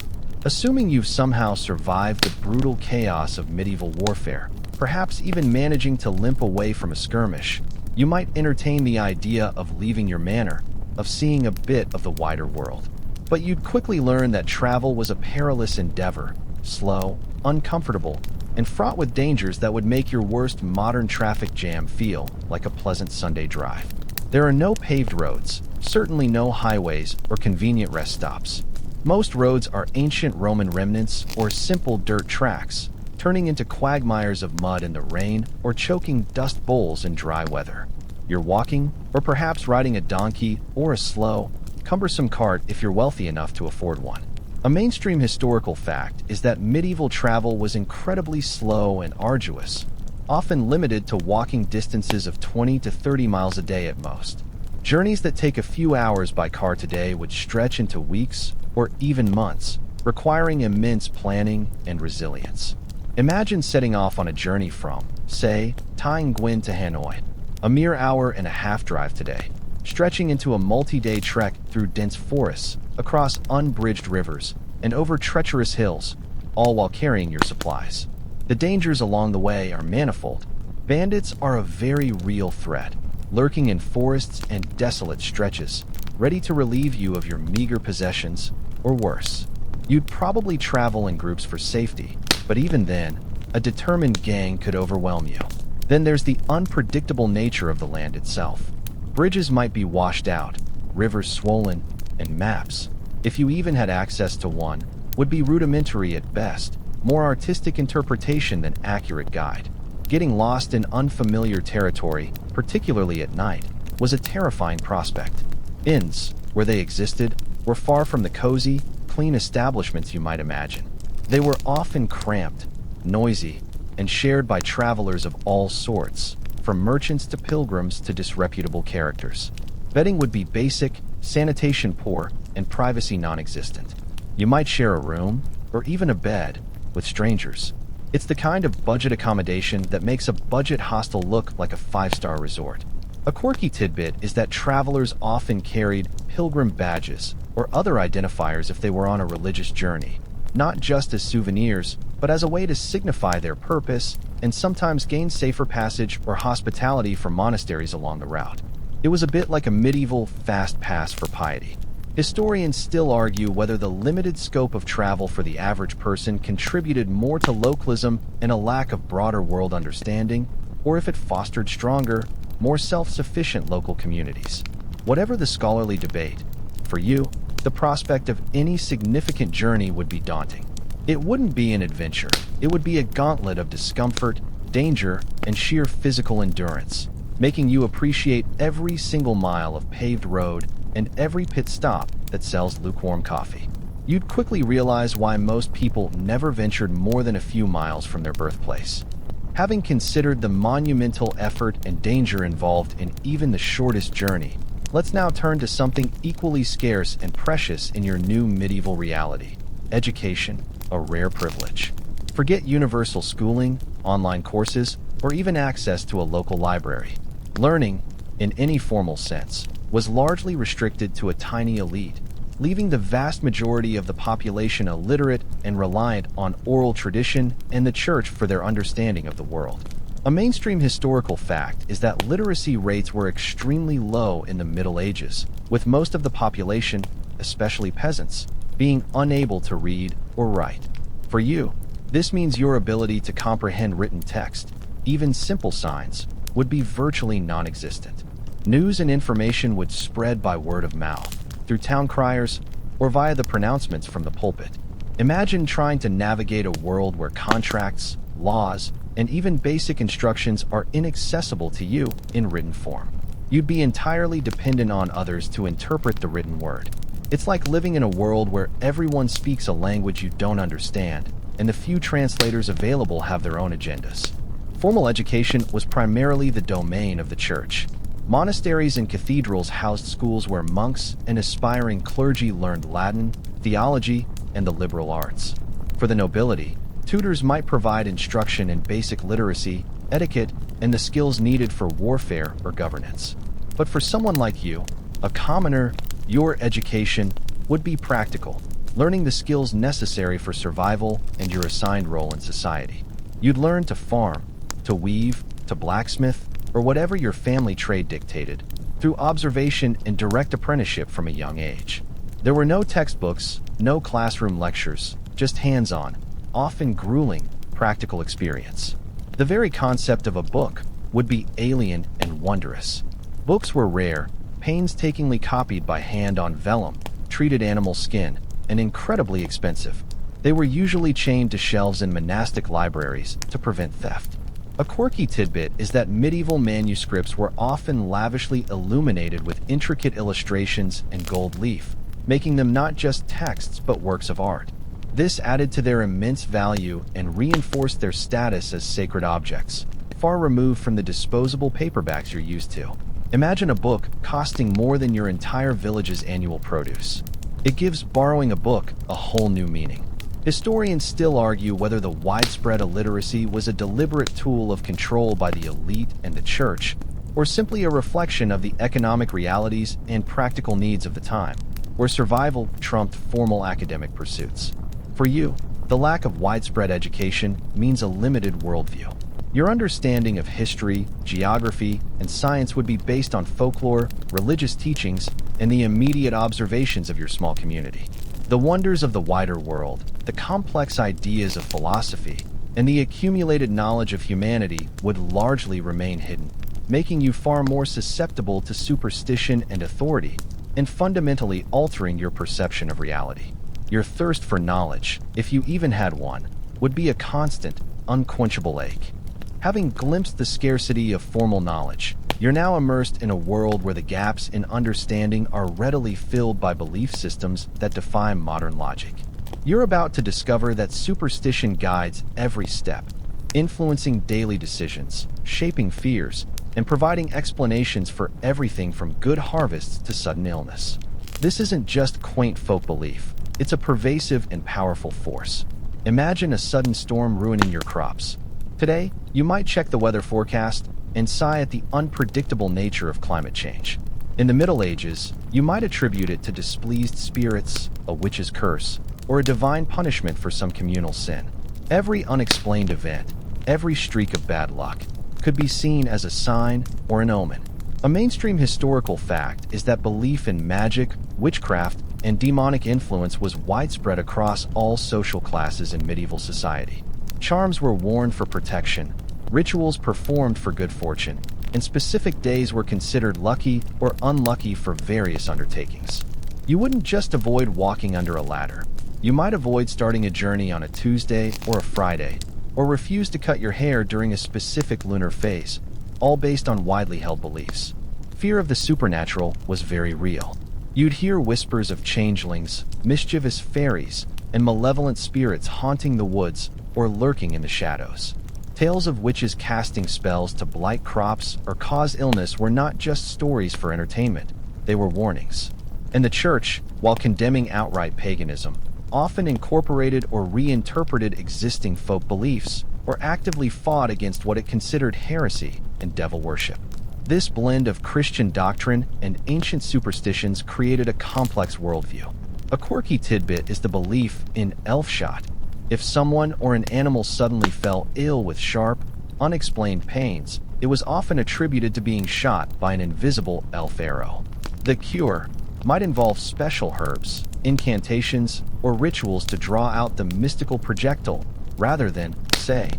Assuming you've somehow survived the brutal chaos of medieval warfare, perhaps even managing to limp away from a skirmish, you might entertain the idea of leaving your manor, of seeing a bit of the wider world. But you'd quickly learn that travel was a perilous endeavor, slow, uncomfortable, and fraught with dangers that would make your worst modern traffic jam feel like a pleasant Sunday drive. There are no paved roads, certainly no highways or convenient rest stops. Most roads are ancient Roman remnants or simple dirt tracks, turning into quagmires of mud in the rain or choking dust bowls in dry weather. You're walking, or perhaps riding a donkey or a slow, cumbersome cart if you're wealthy enough to afford one. A mainstream historical fact is that medieval travel was incredibly slow and arduous, often limited to walking distances of 20 to 30 miles a day at most. Journeys that take a few hours by car today would stretch into weeks or even months, requiring immense planning and resilience. Imagine setting off on a journey from, say, Tai Nguyen to Hanoi, a mere hour and a half drive today, stretching into a multi-day trek through dense forests, across unbridged rivers, and over treacherous hills, all while carrying your supplies. The dangers along the way are manifold. Bandits are a very real threat, lurking in forests and desolate stretches, ready to relieve you of your meager possessions, or worse. You'd probably travel in groups for safety, but even then, a determined gang could overwhelm you. Then there's the unpredictable nature of the land itself. Bridges might be washed out, rivers swollen, and maps, if you even had access to one, would be rudimentary at best, more artistic interpretation than accurate guide. Getting lost in unfamiliar territory, particularly at night, was a terrifying prospect. Inns, where they existed, were far from the cozy, clean establishments you might imagine. They were often cramped, noisy, and shared by travelers of all sorts, from merchants to pilgrims to disreputable characters. Bedding would be basic, sanitation poor, and privacy non-existent. You might share a room, or even a bed, with strangers. It's the kind of budget accommodation that makes a budget hostel look like a five-star resort. A quirky tidbit is that travelers often carried pilgrim badges or other identifiers if they were on a religious journey, not just as souvenirs, but as a way to signify their purpose and sometimes gain safer passage or hospitality from monasteries along the route. It was a bit like a medieval fast pass for piety. Historians still argue whether the limited scope of travel for the average person contributed more to localism and a lack of broader world understanding, or if it fostered stronger, more self-sufficient local communities. Whatever the scholarly debate, for you, the prospect of any significant journey would be daunting. It wouldn't be an adventure. It would be a gauntlet of discomfort, danger, and sheer physical endurance, making you appreciate every single mile of paved road and every pit stop that sells lukewarm coffee. You'd quickly realize why most people never ventured more than a few miles from their birthplace. Having considered the monumental effort and danger involved in even the shortest journey, let's now turn to something equally scarce and precious in your new medieval reality: education, a rare privilege. Forget universal schooling, online courses, or even access to a local library. Learning, in any formal sense, was largely restricted to a tiny elite, leaving the vast majority of the population illiterate and reliant on oral tradition and the church for their understanding of the world. A mainstream historical fact is that literacy rates were extremely low in the Middle Ages, with most of the population, especially peasants, being unable to read or write. For you, this means your ability to comprehend written text, even simple signs, would be virtually non-existent. News and information would spread by word of mouth, through town criers, or via the pronouncements from the pulpit. Imagine trying to navigate a world where contracts, laws, and even basic instructions are inaccessible to you in written form. You'd be entirely dependent on others to interpret the written word. It's like living in a world where everyone speaks a language you don't understand, and the few translators available have their own agendas. Formal education was primarily the domain of the church. Monasteries and cathedrals housed schools where monks and aspiring clergy learned Latin, theology, and the liberal arts. For the nobility, tutors might provide instruction in basic literacy, etiquette, and the skills needed for warfare or governance. But for someone like you, a commoner, your education would be practical, learning the skills necessary for survival and your assigned role in society. You'd learn to farm, to weave, to blacksmith, or whatever your family trade dictated, through observation and direct apprenticeship from a young age. There were no textbooks, no classroom lectures, just hands-on, often grueling, practical experience. The very concept of a book would be alien and wondrous. Books were rare, painstakingly copied by hand on vellum, treated animal skin, and incredibly expensive. They were usually chained to shelves in monastic libraries to prevent theft. A quirky tidbit is that medieval manuscripts were often lavishly illuminated with intricate illustrations and gold leaf, making them not just texts but works of art. This added to their immense value and reinforced their status as sacred objects, far removed from the disposable paperbacks you're used to. Imagine a book costing more than your entire village's annual produce. It gives borrowing a book a whole new meaning. Historians still argue whether the widespread illiteracy was a deliberate tool of control by the elite and the church, or simply a reflection of the economic realities and practical needs of the time, where survival trumped formal academic pursuits. For you, the lack of widespread education means a limited worldview. Your understanding of history, geography, and science would be based on folklore, religious teachings, and the immediate observations of your small community. The wonders of the wider world, the complex ideas of philosophy, and the accumulated knowledge of humanity would largely remain hidden, making you far more susceptible to superstition and authority, and fundamentally altering your perception of reality. Your thirst for knowledge, if you even had one, would be a constant, unquenchable ache. Having glimpsed the scarcity of formal knowledge, you're now immersed in a world where the gaps in understanding are readily filled by belief systems that defy modern logic. You're about to discover that superstition guides every step, influencing daily decisions, shaping fears, and providing explanations for everything from good harvests to sudden illness. This isn't just quaint folk belief, it's a pervasive and powerful force. Imagine a sudden storm ruining your crops. Today, you might check the weather forecast and sigh at the unpredictable nature of climate change. In the Middle Ages, you might attribute it to displeased spirits, a witch's curse, or a divine punishment for some communal sin. Every unexplained event, every streak of bad luck, could be seen as a sign or an omen. A mainstream historical fact is that belief in magic, witchcraft, and demonic influence was widespread across all social classes in medieval society. Charms were worn for protection, rituals performed for good fortune, and specific days were considered lucky or unlucky for various undertakings. You wouldn't just avoid walking under a ladder. You might avoid starting a journey on a Tuesday or a Friday, or refuse to cut your hair during a specific lunar phase, all based on widely held beliefs. Fear of the supernatural was very real. You'd hear whispers of changelings, mischievous fairies, and malevolent spirits haunting the woods or lurking in the shadows. Tales of witches casting spells to blight crops or cause illness were not just stories for entertainment, they were warnings. And the church, while condemning outright paganism, often incorporated or reinterpreted existing folk beliefs or actively fought against what it considered heresy and devil worship. This blend of Christian doctrine and ancient superstitions created a complex worldview. A quirky tidbit is the belief in elf shot. If someone or an animal suddenly fell ill with sharp, unexplained pains, it was often attributed to being shot by an invisible elf arrow. The cure might involve special herbs, incantations, or rituals to draw out the mystical projectile, rather than, say,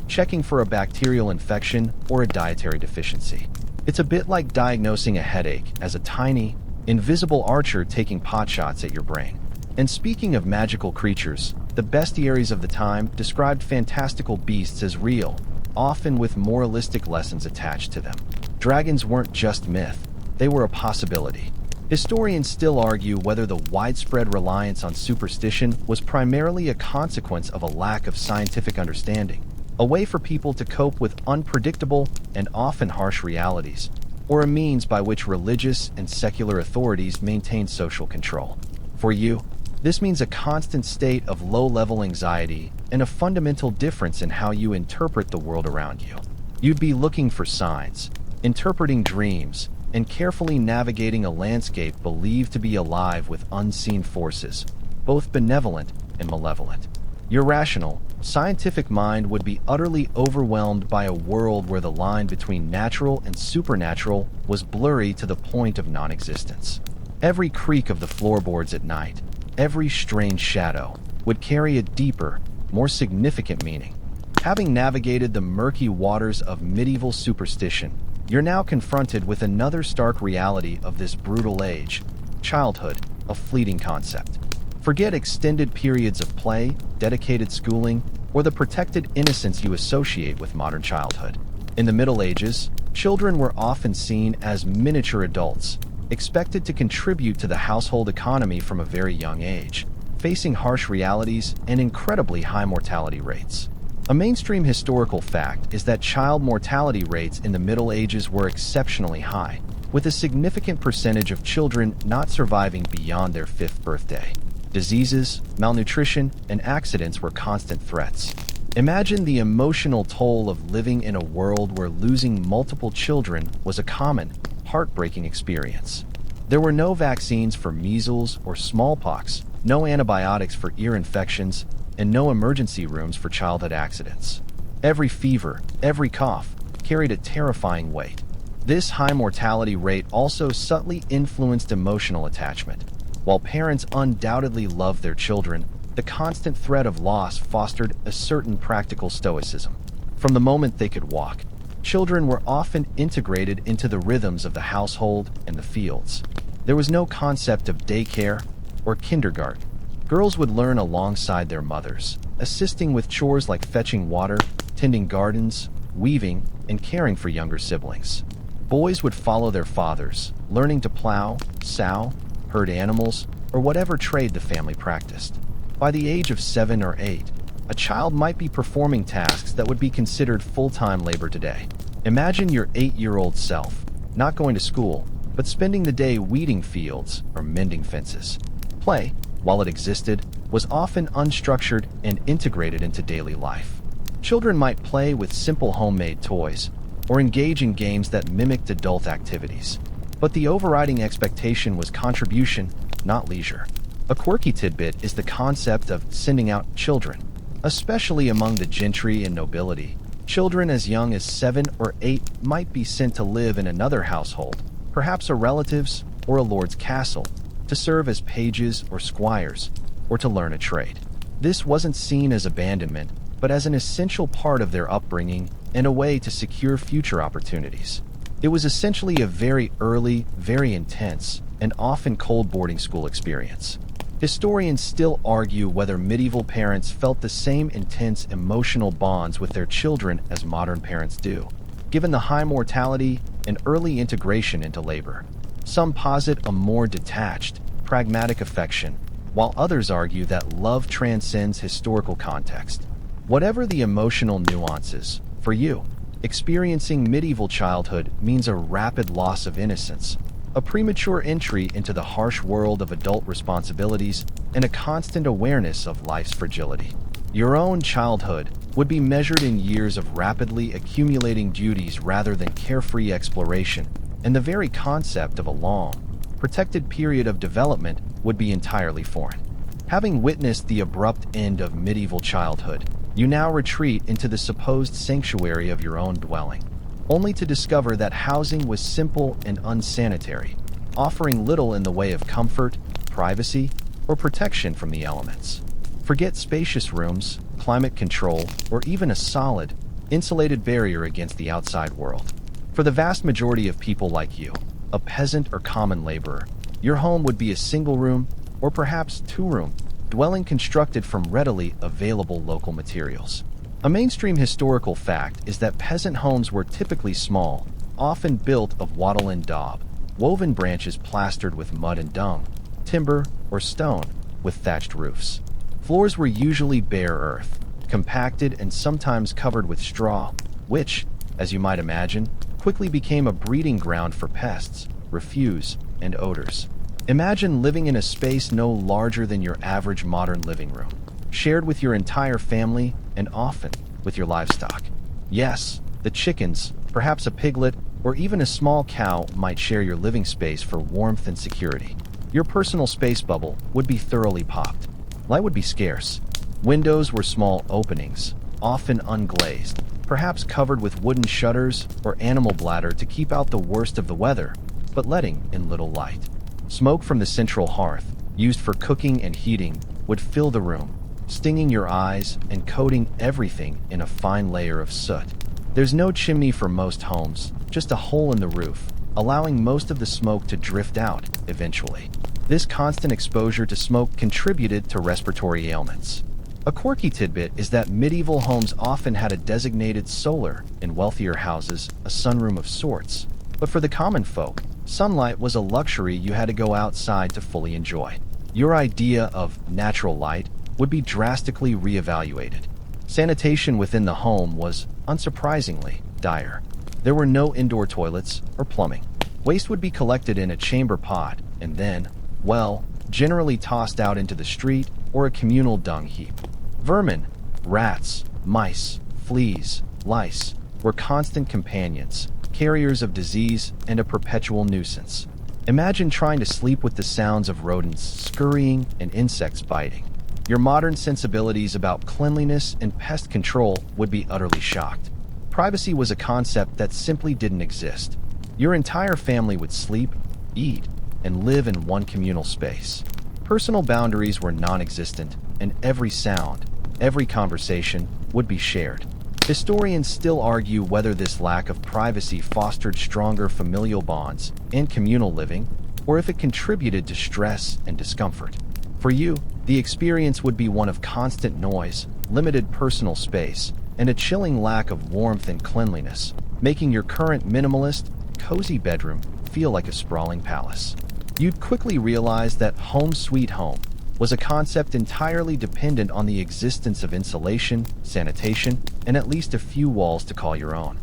checking for a bacterial infection or a dietary deficiency. It's a bit like diagnosing a headache as a tiny, invisible archer taking potshots at your brain. And speaking of magical creatures, the bestiaries of the time described fantastical beasts as real, often with moralistic lessons attached to them. Dragons weren't just myth, they were a possibility. Historians still argue whether the widespread reliance on superstition was primarily a consequence of a lack of scientific understanding, a way for people to cope with unpredictable and often harsh realities, or a means by which religious and secular authorities maintained social control. For you, this means a constant state of low-level anxiety and a fundamental difference in how you interpret the world around you. You'd be looking for signs, interpreting dreams, and carefully navigating a landscape believed to be alive with unseen forces, both benevolent and malevolent. Your rational, scientific mind would be utterly overwhelmed by a world where the line between natural and supernatural was blurry to the point of non-existence. Every creak of the floorboards at night, every strange shadow, would carry a deeper, more significant meaning. Having navigated the murky waters of medieval superstition, you're now confronted with another stark reality of this brutal age: childhood, a fleeting concept. Forget extended periods of play, dedicated schooling, or the protected innocence you associate with modern childhood. In the Middle Ages, children were often seen as miniature adults, expected to contribute to the household economy from a very young age, facing harsh realities and incredibly high mortality rates. A mainstream historical fact is that child mortality rates in the Middle Ages were exceptionally high, with a significant percentage of children not surviving beyond their 5th birthday. Diseases, malnutrition, and accidents were constant threats. Imagine the emotional toll of living in a world where losing multiple children was a common, heartbreaking experience. There were no vaccines for measles or smallpox, no antibiotics for ear infections, and no emergency rooms for childhood accidents. Every fever, every cough, carried a terrifying weight. This high mortality rate also subtly influenced emotional attachment. While parents undoubtedly loved their children, the constant threat of loss fostered a certain practical stoicism. From the moment they could walk, children were often integrated into the rhythms of the household and the fields. There was no concept of daycare or kindergarten. Girls would learn alongside their mothers, assisting with chores like fetching water, tending gardens, weaving, and caring for younger siblings. Boys would follow their fathers, learning to plow, sow, herd animals, or whatever trade the family practiced. By the age of 7 or 8, a child might be performing tasks that would be considered full-time labor today. Imagine your 8-year-old self, not going to school, but spending the day weeding fields or mending fences. Play, while it existed, was often unstructured and integrated into daily life. Children might play with simple homemade toys or engage in games that mimicked adult activities. But the overriding expectation was contribution, not leisure. A quirky tidbit is the concept of sending out children, especially among the gentry and nobility. Children as young as 7 or 8 might be sent to live in another household, perhaps a relative's or a lord's castle, to serve as pages or squires, or to learn a trade. This wasn't seen as abandonment, but as an essential part of their upbringing and a way to secure future opportunities. It was essentially a very early, very intense, and often cold boarding school experience. Historians still argue whether medieval parents felt the same intense emotional bonds with their children as modern parents do, given the high mortality and early integration into labor. Some posit a more detached, pragmatic affection, while others argue that love transcends historical context. Whatever the emotional nuances, for you, experiencing medieval childhood means a rapid loss of innocence, a premature entry into the harsh world of adult responsibilities, and a constant awareness of life's fragility. Your own childhood would be measured in years of rapidly accumulating duties rather than carefree exploration, and the very concept of a long, protected period of development would be entirely foreign. Having witnessed the abrupt end of medieval childhood, you now retreat into the supposed sanctuary of your own dwelling, only to discover that housing was simple and unsanitary, offering little in the way of comfort, privacy, or protection from the elements. Forget spacious rooms, climate control, or even a solid, insulated barrier against the outside world. For the vast majority of people like you, a peasant or common laborer, your home would be a single-room, or perhaps two-room, dwelling constructed from readily available local materials. A mainstream historical fact is that peasant homes were typically small, often built of wattle and daub, woven branches plastered with mud and dung, timber or stone with thatched roofs. Floors were usually bare earth, compacted and sometimes covered with straw, which, as you might imagine, quickly became a breeding ground for pests, refuse, and odors. Imagine living in a space no larger than your average modern living room, shared with your entire family and often with your livestock. Yes, the chickens, perhaps a piglet, or even a small cow might share your living space for warmth and security. Your personal space bubble would be thoroughly popped. Light would be scarce. Windows were small openings, often unglazed, perhaps covered with wooden shutters or animal bladder to keep out the worst of the weather, but letting in little light. Smoke from the central hearth, used for cooking and heating, would fill the room, stinging your eyes and coating everything in a fine layer of soot. There's no chimney for most homes, just a hole in the roof, allowing most of the smoke to drift out eventually. This constant exposure to smoke contributed to respiratory ailments. A quirky tidbit is that medieval homes often had a designated solar, in wealthier houses, a sunroom of sorts. But for the common folk, sunlight was a luxury you had to go outside to fully enjoy. Your idea of natural light would be drastically reevaluated. Sanitation within the home was, unsurprisingly, dire. There were no indoor toilets or plumbing. Waste would be collected in a chamber pot and then, well, generally tossed out into the street or a communal dung heap. Vermin, rats, mice, fleas, lice were constant companions, carriers of disease and a perpetual nuisance. Imagine trying to sleep with the sounds of rodents scurrying and insects biting. Your modern sensibilities about cleanliness and pest control would be utterly shocked. Privacy was a concept that simply didn't exist. Your entire family would sleep, eat, and live in one communal space. Personal boundaries were non-existent, and every sound, every conversation would be shared. Historians still argue whether this lack of privacy fostered stronger familial bonds and communal living, or if it contributed to stress and discomfort. For you, the experience would be one of constant noise, limited personal space, and a chilling lack of warmth and cleanliness, making your current minimalist, cozy bedroom feel like a sprawling palace. You'd quickly realize that home sweet home was a concept entirely dependent on the existence of insulation, sanitation, and at least a few walls to call your own.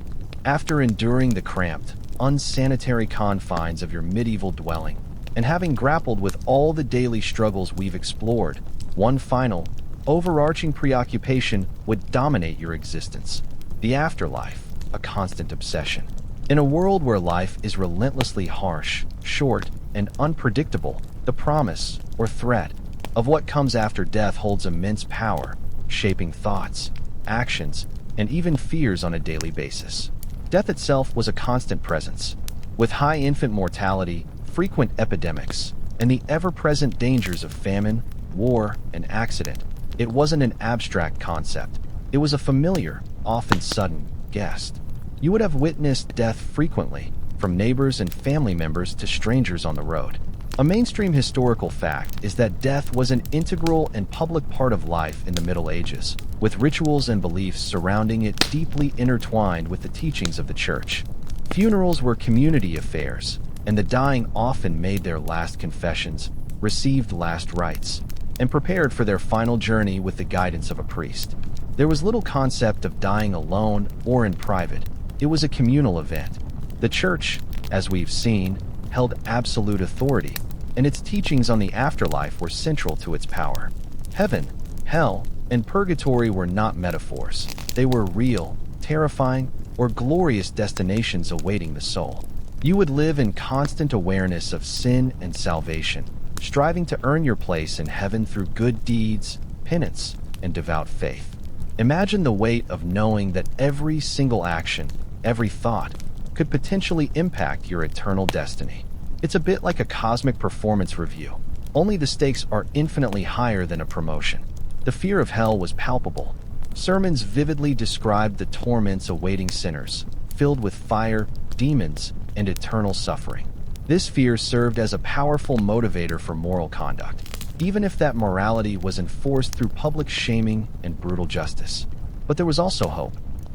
After enduring the cramped, unsanitary confines of your medieval dwelling, And having grappled with all the daily struggles we've explored, one final, overarching preoccupation would dominate your existence: the afterlife, a constant obsession. In a world where life is relentlessly harsh, short, and unpredictable, the promise, or threat, of what comes after death holds immense power, shaping thoughts, actions, and even fears on a daily basis. Death itself was a constant presence, with high infant mortality, frequent epidemics, and the ever-present dangers of famine, war, and accident. It wasn't an abstract concept. It was a familiar, often sudden, guest. You would have witnessed death frequently, from neighbors and family members to strangers on the road. A mainstream historical fact is that death was an integral and public part of life in the Middle Ages, with rituals and beliefs surrounding it deeply intertwined with the teachings of the Church. Funerals were community affairs, and the dying often made their last confessions, received last rites, and prepared for their final journey with the guidance of a priest. There was little concept of dying alone or in private. It was a communal event. The Church, as we've seen, held absolute authority, and its teachings on the afterlife were central to its power. Heaven, hell, and purgatory were not metaphors. They were real, terrifying, or glorious destinations awaiting the soul. You would live in constant awareness of sin and salvation, striving to earn your place in heaven through good deeds, penance, and devout faith. Imagine the weight of knowing that every single action, every thought, could potentially impact your eternal destiny. It's a bit like a cosmic performance review, only the stakes are infinitely higher than a promotion. The fear of hell was palpable. Sermons vividly described the torments awaiting sinners, filled with fire, demons, and eternal suffering. This fear served as a powerful motivator for moral conduct, even if that morality was enforced through public shaming and brutal justice. But there was also hope.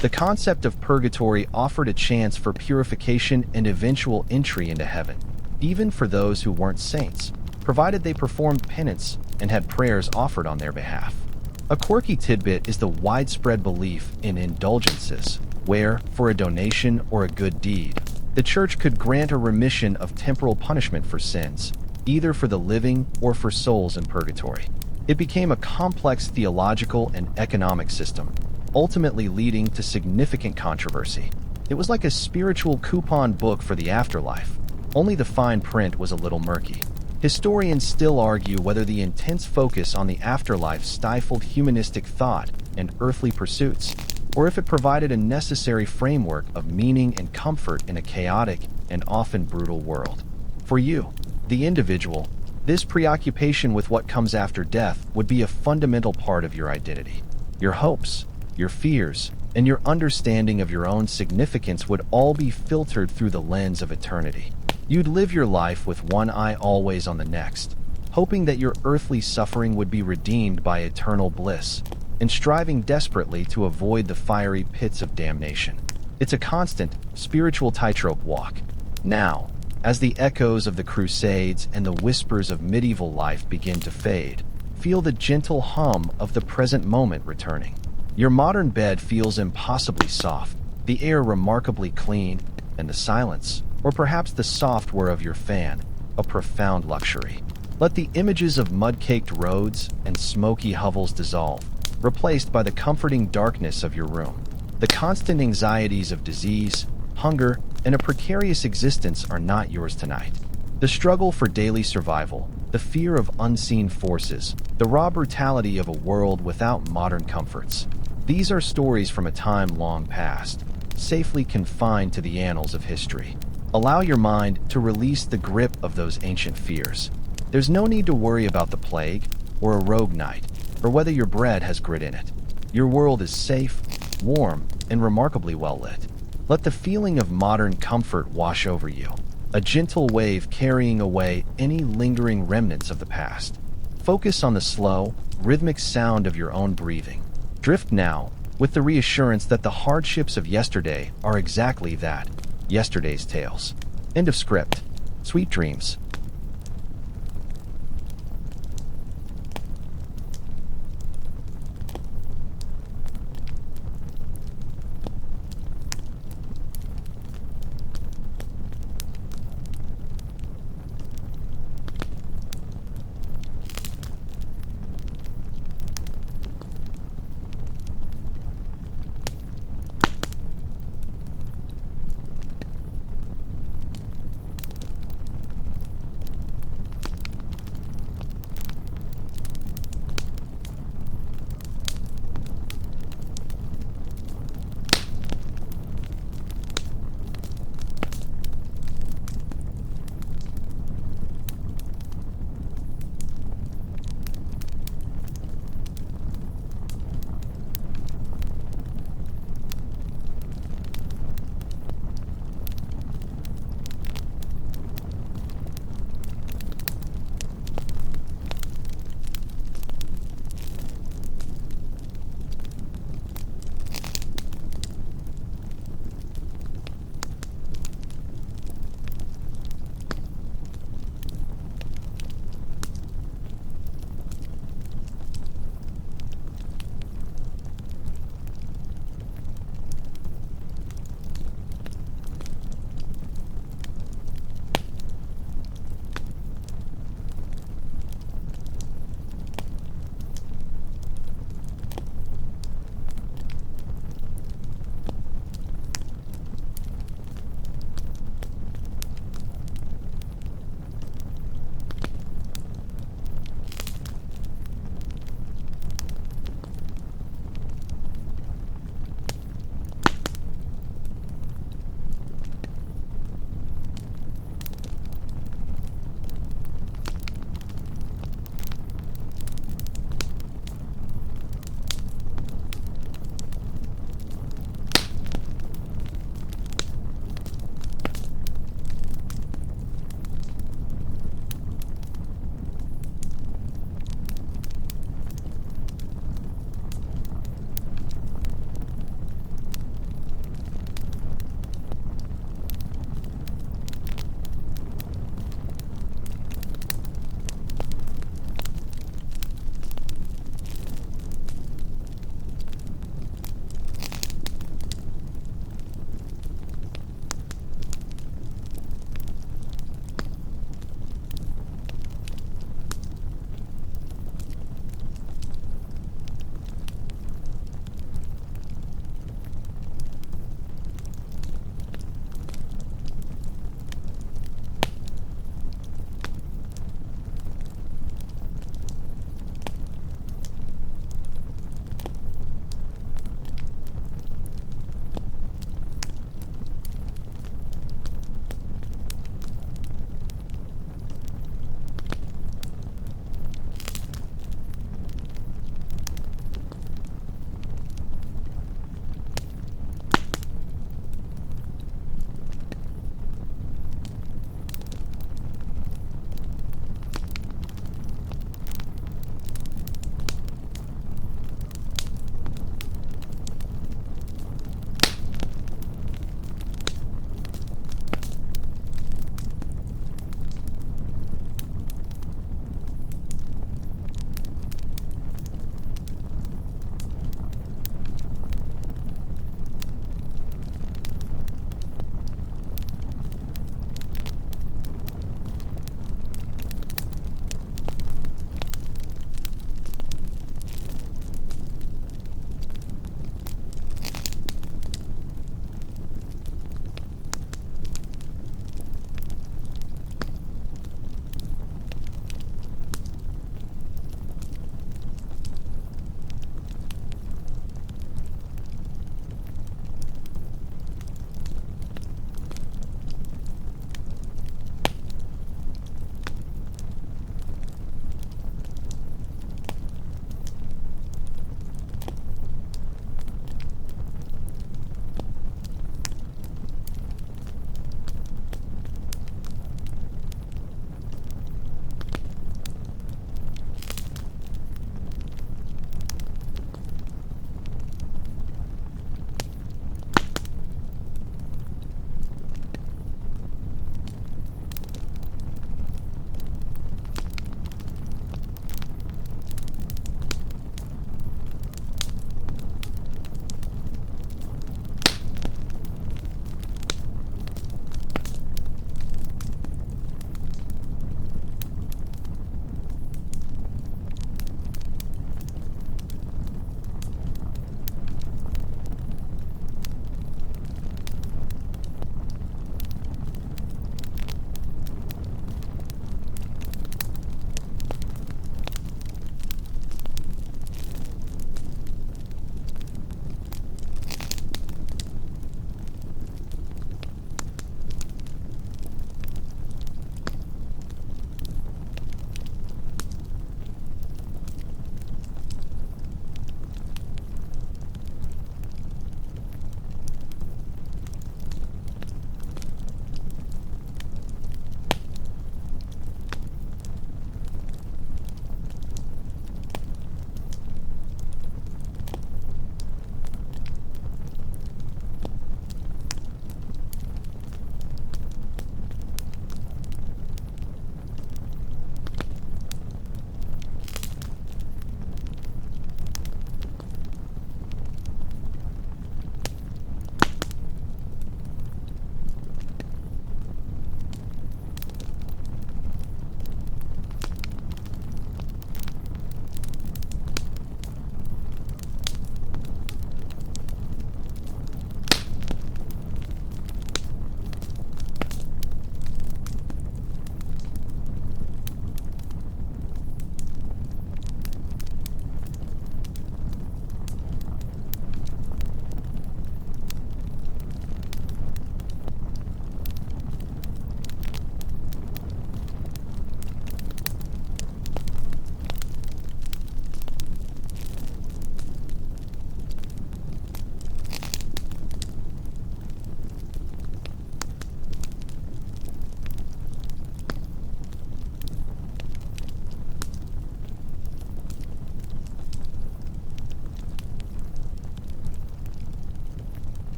The concept of purgatory offered a chance for purification and eventual entry into heaven, even for those who weren't saints, provided they performed penance and had prayers offered on their behalf. A quirky tidbit is the widespread belief in indulgences, where, for a donation or a good deed, the Church could grant a remission of temporal punishment for sins, either for the living or for souls in purgatory. It became a complex theological and economic system, ultimately leading to significant controversy. It was like a spiritual coupon book for the afterlife, only the fine print was a little murky. Historians still argue whether the intense focus on the afterlife stifled humanistic thought and earthly pursuits, or if it provided a necessary framework of meaning and comfort in a chaotic and often brutal world. For you, the individual, this preoccupation with what comes after death would be a fundamental part of your identity. Your hopes, your fears, and your understanding of your own significance would all be filtered through the lens of eternity. You'd live your life with one eye always on the next, hoping that your earthly suffering would be redeemed by eternal bliss, and striving desperately to avoid the fiery pits of damnation. It's a constant, spiritual tightrope walk. Now, as the echoes of the Crusades and the whispers of medieval life begin to fade, feel the gentle hum of the present moment returning. Your modern bed feels impossibly soft, the air remarkably clean, and the silence, or perhaps the soft whir of your fan, a profound luxury. Let the images of mud-caked roads and smoky hovels dissolve, replaced by the comforting darkness of your room. The constant anxieties of disease, hunger, and a precarious existence are not yours tonight. The struggle for daily survival, the fear of unseen forces, the raw brutality of a world without modern comforts. These are stories from a time long past, safely confined to the annals of history. Allow your mind to release the grip of those ancient fears. There's no need to worry about the plague, or a rogue night, or whether your bread has grit in it. Your world is safe, warm, and remarkably well lit. Let the feeling of modern comfort wash over you, a gentle wave carrying away any lingering remnants of the past. Focus on the slow, rhythmic sound of your own breathing. Drift now, with the reassurance that the hardships of yesterday are exactly that, yesterday's tales. End of script. Sweet dreams.